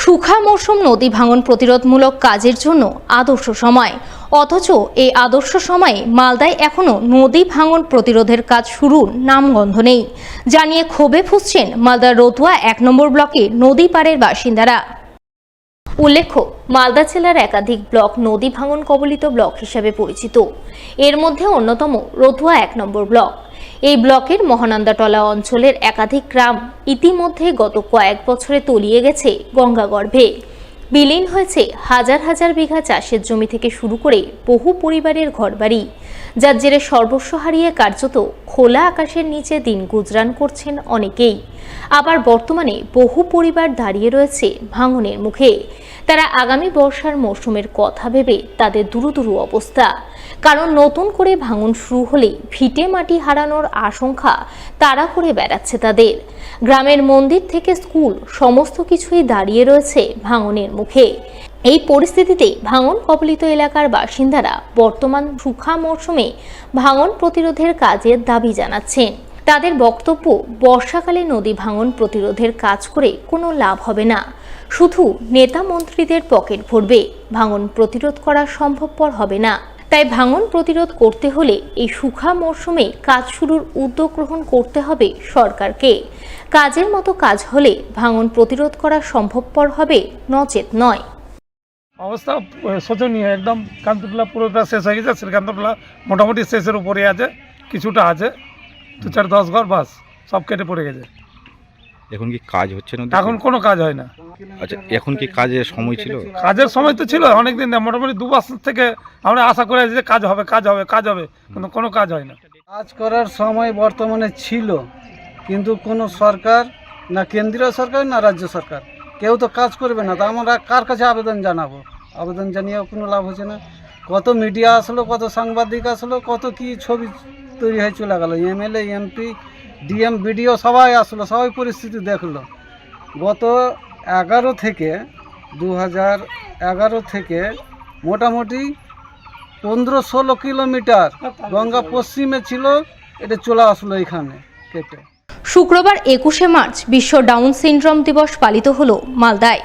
শুখা মৌসুম নদী ভাঙন প্রতিরোধমূলক কাজের জন্য আদর্শ সময়, অথচ এই আদর্শ সময়ে মালদায় এখনও নদী ভাঙন প্রতিরোধের কাজ শুরুর নামগন্ধ নেই, জানিয়ে ক্ষোভে ফুঁসছেন মালদার রতুয়া ১ নম্বর ব্লকে নদী পাড়ের বাসিন্দারা। উল্লেখ্য, মালদা জেলার একাধিক ব্লক নদী ভাঙন কবলিত ব্লক হিসেবে পরিচিত। এর মধ্যে অন্যতম রতুয়া ১ নম্বর ব্লক। এই ব্লকের মহানন্দাটলা অঞ্চলের একাধিক গ্রাম ইতিমধ্যে গত কয়েক বছরে তলিয়ে গেছে গঙ্গাগর্ভে। বিলীন হয়েছে হাজার হাজার বিঘা চাষের জমি থেকে শুরু করে বহু পরিবারের ঘরবাড়ি, যার জেরে সর্বস্ব হারিয়ে কার্যত খোলা আকাশের নিচে দিন গুজরান করছেন অনেকেই। আবার বর্তমানে বহু পরিবার দাঁড়িয়ে রয়েছে ভাঙনের মুখে। তারা আগামী বর্ষার মৌসুমের কথা ভেবে তাদের দুরুদুরু অবস্থা। কারণ নতুন করে ভাঙন শুরু হলে ভিটে মাটি হারানোর আশঙ্কা তাড়া করে বেড়াচ্ছে তাদের। গ্রামের মন্দির থেকে স্কুল সমস্ত কিছুই দাঁড়িয়ে রয়েছে ভাঙনের মুখে। এই পরিস্থিতিতে ভাঙন কবলিত এলাকার বাসিন্দারা বর্তমান শুখা মৌসুমে ভাঙন প্রতিরোধের কাজের দাবি জানাচ্ছেন। তাদের বক্তব্য, বর্ষাকালে নদী ভাঙন প্রতিরোধের কাজ করে কোনো লাভ হবে না, শুধু নেতা মন্ত্রীদের পকেট ভরবে, ভাঙন প্রতিরোধ করা সম্ভবপর হবে না। তাই ভাঙন প্রতিরোধ করতে হলে এই শুখা মরশুমে কাজ শুরুর উদ্যোগ গ্রহণ করতে হবে সরকারকে। কাজের মতো কাজ হলে ভাঙন প্রতিরোধ করা সম্ভবপর হবে, নচেত নয়। অবস্থা শোচনীয়, একদম কান্তটোলা পুরোটা শেষ হয়ে গেছে। শ্রীকান্তটোলা মোটামুটি শেষের উপরে আছে, কিছুটা আছে, 2-4-10 ঘর বাস সব কেটে পড়ে গেছে। এখন কি কাজ হচ্ছে না? এখন কোনো কাজ হয় না। আচ্ছা, এখন কি কাজের সময় ছিল? কাজের সময় তো ছিল অনেকদিন, মোটামুটি 2 বছর থেকে আমরা আশা করে আছি যে কাজ হবে কাজ হবে কাজ হবে, কিন্তু কোনো কাজ হয় না। কাজ করার সময় বর্তমানে ছিল, কিন্তু কোনো সরকার, না কেন্দ্রীয় সরকার না রাজ্য সরকার, কেউ তো কাজ করবে না। তা আমরা কার কাছে আবেদন জানাবো? আবেদন জানিয়েও কোনো লাভ হচ্ছে না। কত মিডিয়া আসলো, কত সাংবাদিক আসলো, কত কি ছবি তৈরি হয়ে চলে গেল। এমএলএ, এমপি, ডিএম, বিডিও সবাই আসলো, সবাই পরিস্থিতি দেখলো। গত 2011 থেকে মোটামুটি 15-16 কিলোমিটার গঙ্গা পশ্চিমে ছিল, এটা চলে আসলো এখানে কেটে। শুক্রবার 21শে মার্চ বিশ্ব ডাউন সিনড্রোম দিবস পালিত হলো মালদায়।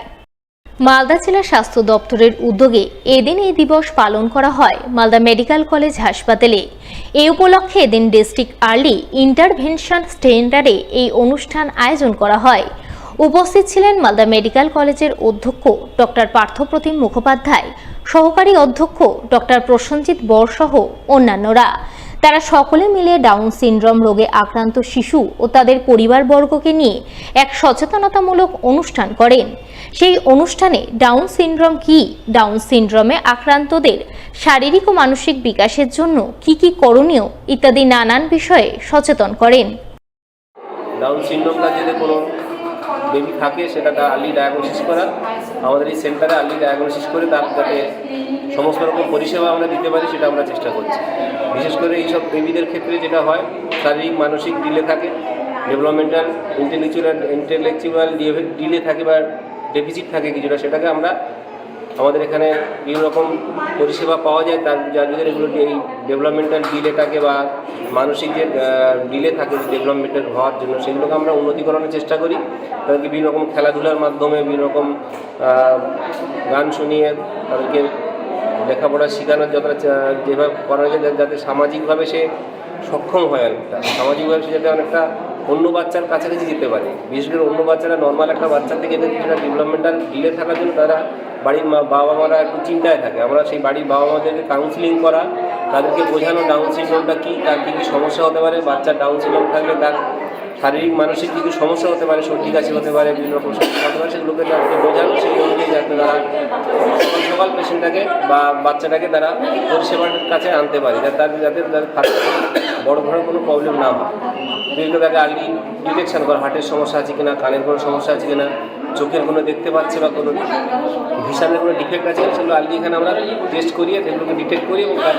মালদা জেলা স্বাস্থ্য দপ্তরের উদ্যোগে এদিন এই দিবস পালন করা হয় মালদা মেডিকেল কলেজ হাসপাতালে। এই উপলক্ষে এদিন ডিস্ট্রিক্ট আর্লি ইন্টারভেনশন সেন্টারে এই অনুষ্ঠান আয়োজন করা হয়। উপস্থিত ছিলেন মালদা মেডিকেল কলেজের অধ্যক্ষ ডক্টর পার্থপ্রতিম মুখোপাধ্যায়, সহকারী অধ্যক্ষ ডক্টর প্রসেনজিৎ বর সহ অন্যান্যরা। তারা সকলে মিলে ডাউন সিনড্রোম রোগে আক্রান্ত শিশু ও তাদের পরিবারবর্গকে নিয়ে এক সচেতনতামূলক অনুষ্ঠান করেন। সেই অনুষ্ঠানে ডাউন সিনড্রোম কি, ডাউন সিনড্রোমে আক্রান্তদের শারীরিক ও মানসিক বিকাশের জন্য কি কি করণীয় ইত্যাদি নানান বিষয়ে সচেতন করেন। ডাউন সিনড্রোমটা যদি কোনো বেবি থাকে, সেটাকে আর্লি ডায়াগনোসিস করা, আমাদের এই সেন্টারে আর্লি ডায়াগনোসিস করে তার যাতে সমস্ত রকম পরিষেবা আমরা দিতে পারি, সেটা আমরা চেষ্টা করছি। বিশেষ করে এইসব বেবিদের ক্ষেত্রে যেটা হয়, শারীরিক মানসিক ডিলে থাকে, ডেভেলপমেন্টাল ইন্টেলেকচুয়াল ডিলে থাকে বা ডেফিসিট থাকে কিছুটা, সেটাকে আমরা আমাদের এখানে বিভিন্ন রকম পরিষেবা পাওয়া যায়। তার যার ভিতরে এগুলো এই ডেভেলপমেন্টাল ডিলে থাকে বা মানসিক যে ডিলে থাকে ডেভেলপমেন্টাল হওয়ার জন্য, সেগুলোকে আমরা উন্নতিকরণের চেষ্টা করি। তাদেরকে বিভিন্ন রকম খেলাধুলার মাধ্যমে, বিভিন্ন রকম গান শুনিয়ে তাদেরকে লেখাপড়া শেখানোর যতটা যেভাবে করা যায়, যাতে সামাজিকভাবে সে সক্ষম হয়, অনেকটা সামাজিকভাবে সে যাতে অনেকটা অন্য বাচ্চার কাছাকাছি যেতে পারে। বিশেষ করে অন্য বাচ্চারা নর্মাল একটা বাচ্চা থেকে কিছুটা ডেভেলপমেন্টাল ডিলে থাকার জন্য তারা বাড়ির বাবা মারা একটু চিন্তায় থাকে। আমরা সেই বাড়ির বাবা মাদেরকে কাউন্সিলিং করা, তাদেরকে বোঝানো ডাউন সিনড্রোমটা কী, তার কী কী সমস্যা হতে পারে, বাচ্চার ডাউন সিনড্রোম থাকলে তার শারীরিক মানসিক কী কী সমস্যা হতে পারে, সর্দি কাশি হতে পারে, বিভিন্ন রকম সমস্যা হতে পারে, সেগুলোকে তাদেরকে বোঝানো, সেই অনুযায়ী যাতে তারা সকাল পেশেন্টটাকে বা বাচ্চাটাকে তারা পরিষেবার কাছে আনতে পারে, যাতে তাদের বড় ধরনের কোনো প্রবলেম না হয়। বিভিন্ন তাকে আর্লি ডিটেকশান করা, হার্টের সমস্যা আছে কিনা, কানের কোনো সমস্যা আছে কিনা, চোখের কোনো দেখতে পাচ্ছে বা কোনো ভিশনের কোনো ডিফেক্ট আছে, সেগুলো আর্লি এখানে আমরা টেস্ট করিয়ে সেগুলোকে ডিটেক্ট করি এবং তার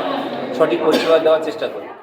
সঠিক পরিষেবা দেওয়ার চেষ্টা করি।